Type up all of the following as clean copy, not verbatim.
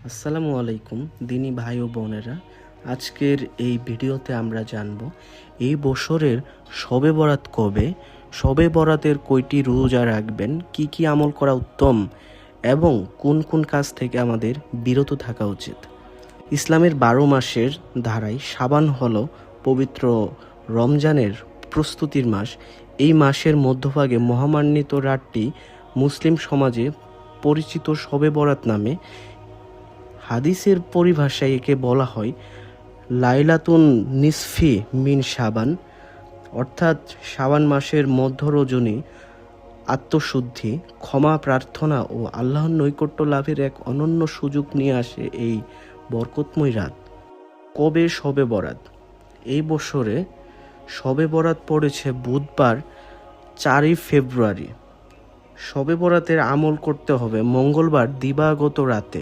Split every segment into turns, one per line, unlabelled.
আসসালামু আলাইকুম দিনী ভাই ও বোনেরা। আজকের এই ভিডিওতে আমরা জানব এই বছরের শবে বরাত কবে, শবে বরাতের কয়টি রোজা রাখবেন, কি কি আমল করা উত্তম এবং কোন কোন কাজ থেকে আমাদের বিরত থাকা উচিত। ইসলামের 12 মাসের ধারায় শাবান হলো পবিত্র রমজানের প্রস্তুতির মাস। এই মাসের মধ্যভাগে মহামান্বিত রাতটি মুসলিম সমাজে পরিচিত শবে বরাত নামে। হাদিসের পরিভাষায় একে বলা হয় লাইলাতুন নিসফি মিন শাবান, অর্থাৎ শাবান মাসের মধ্য রজনী আত্মশুদ্ধি, ক্ষমা প্রার্থনা ও আল্লাহর নৈকট্য লাভের এক অনন্য সুযোগ নিয়ে আসে এই বরকতময় রাত। কবে শবে বরাত? এই বছরে শবে বরাত পড়েছে বুধবার 4 ফেব্রুয়ারি। শবে বরাতের আমল করতে হবে মঙ্গলবার দিবাগত রাতে,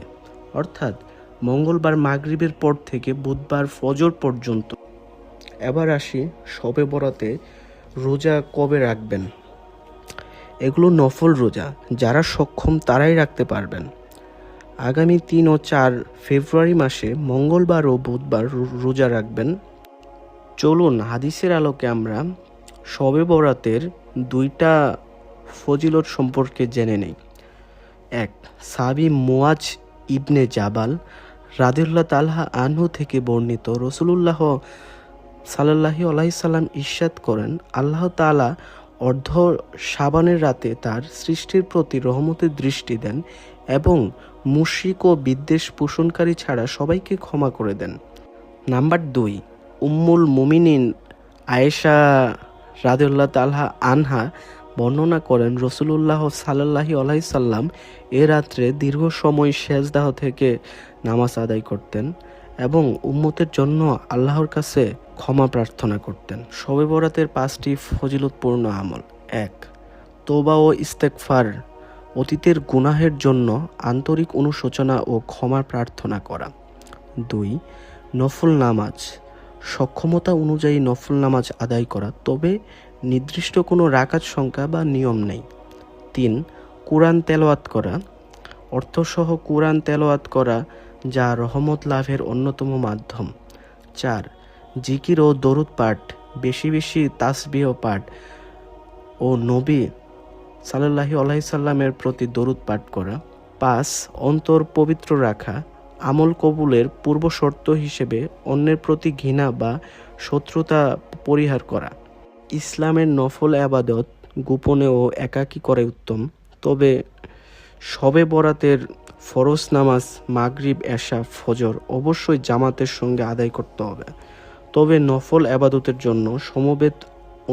অর্থাৎ মঙ্গলবার মাগরিবের পর থেকে বুধবার ফজর পর্যন্ত। এবার আসি শবে বরাতে রোজা কবে রাখবেন। এগুলো নফল রোজা, যারা সক্ষম তারাই রাখতে পারবেন। আগামী 3 ও 4 ফেব্রুয়ারি মাসে মঙ্গলবার ও বুধবার রোজা রাখবেন। চলুন হাদিসের আলোকে আমরা শবে বরাতের 2টা ফজিলত সম্পর্কে জেনে নেই। 1. সাহাবী মুয়াজ ইবনে জাবাল রাদিয়াল্লাহু তাআলা আনহু থেকে বর্ণিত, রাসূলুল্লাহ সাল্লাল্লাহু আলাইহি সাল্লাম ইরশাদ করেন, আল্লাহ তাআলা অর্ধ শাবানের রাতে তার সৃষ্টির প্রতি রহমতের দৃষ্টি দেন এবং মুশরিক ও বিদ্বেষ পোষণকারী ছাড়া সবাইকে ক্ষমা করে দেন। নাম্বার 2, উম্মুল মুমিনিন আয়েশা রাদিয়াল্লাহু তাআলা আনহা বর্ণনা করেন, রাসূলুল্লাহ সাল্লাল্লাহু আলাইহি সাল্লাম এ রাত্রে দীর্ঘ সময় সেজদাহ থেকে নামাজ আদায় করতেন এবং উম্মতের জন্য আল্লাহর কাছে ক্ষমা প্রার্থনা করতেন। শবে বরাতের 5টি ফজিলতপূর্ণ আমল। 1. তওবা ও ইস্তেগফার, অতীতের গুনাহের জন্য আন্তরিক অনুশোচনা ও ক্ষমা প্রার্থনা করা। 2. নফল নামাজ, সক্ষমতা অনুযায়ী নফল নামাজ আদায় করা, তবে নির্দিষ্ট কোনো রাকাত সংখ্যা বা নিয়ম নেই। 3. কুরআন তেলাওয়াত করা, অর্থসহ কুরআন তেলাওয়াত করা যা রহমত লাভের অন্যতম মাধ্যম। 4. জিকির ও দরুদ পাঠ, বেশি বেশি তাসবিহ পাঠ ও নবী সাল্লাল্লাহু আলাইহি সাল্লামের প্রতি দরুদ পাঠ করা। 5. অন্তর পবিত্র রাখা, আমল কবুলের পূর্ব শর্ত হিসেবে অন্যের প্রতি ঘৃণা বা শত্রুতা পরিহার করা। ইসলামের নফল ইবাদত গোপনে ও একাকী করে উত্তম, তবে শবে বরাতের ফরজ নামাজ মাগরিব এশা ফজর অবশ্যই জামাতের সঙ্গে আদায় করতে হবে। তবে নফল ইবাদতের জন্য সমবেত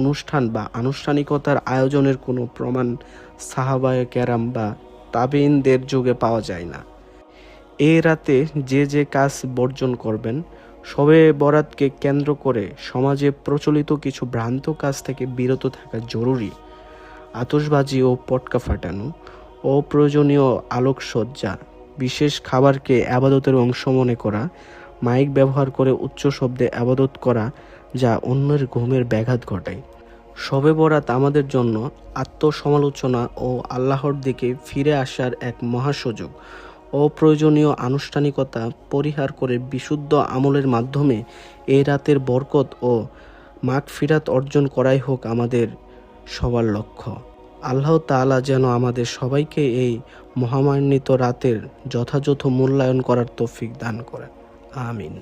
অনুষ্ঠান বা আনুষ্ঠানিকতার আয়োজনের কোনো প্রমাণ সাহাবায়ে কেরাম বা তাবেঈনদের যুগে পাওয়া যায় না। এই রাতে যে যে কাজ বর্জন করবেন। শবে বরাতকে কেন্দ্র করে সমাজে প্রচলিত কিছু ভ্রান্ত কাজ থেকে বিরত থাকা জরুরি। আতশবাজি ও পটকা ফাটানো, অপ্রয়োজনীয় আলোকসজ্জা, বিশেষ খাবারকে ইবাদতের অংশ মনে করা, মাইক ব্যবহার করে উচ্চ শব্দে ইবাদত করা যা অন্যের ঘুমের ব্যাঘাত ঘটায়। শবে বরাত আমাদের জন্য আত্মসমালোচনা ও আল্লাহর দিকে ফিরে আসার এক মহাসুযোগ। অপ্রয়োজনীয় আনুষ্ঠানিকতা পরিহার করে বিশুদ্ধ আমলের মাধ্যমে এই রাতের বরকত ও মাগফিরাত অর্জন করাই হোক আমাদের সবার লক্ষ্য। আল্লাহ তাআলা যেন আমাদের সবাইকে এই মহামান্বিত রাতের যথাযথ মূল্যায়ন করার তৌফিক দান করেন। আমিন।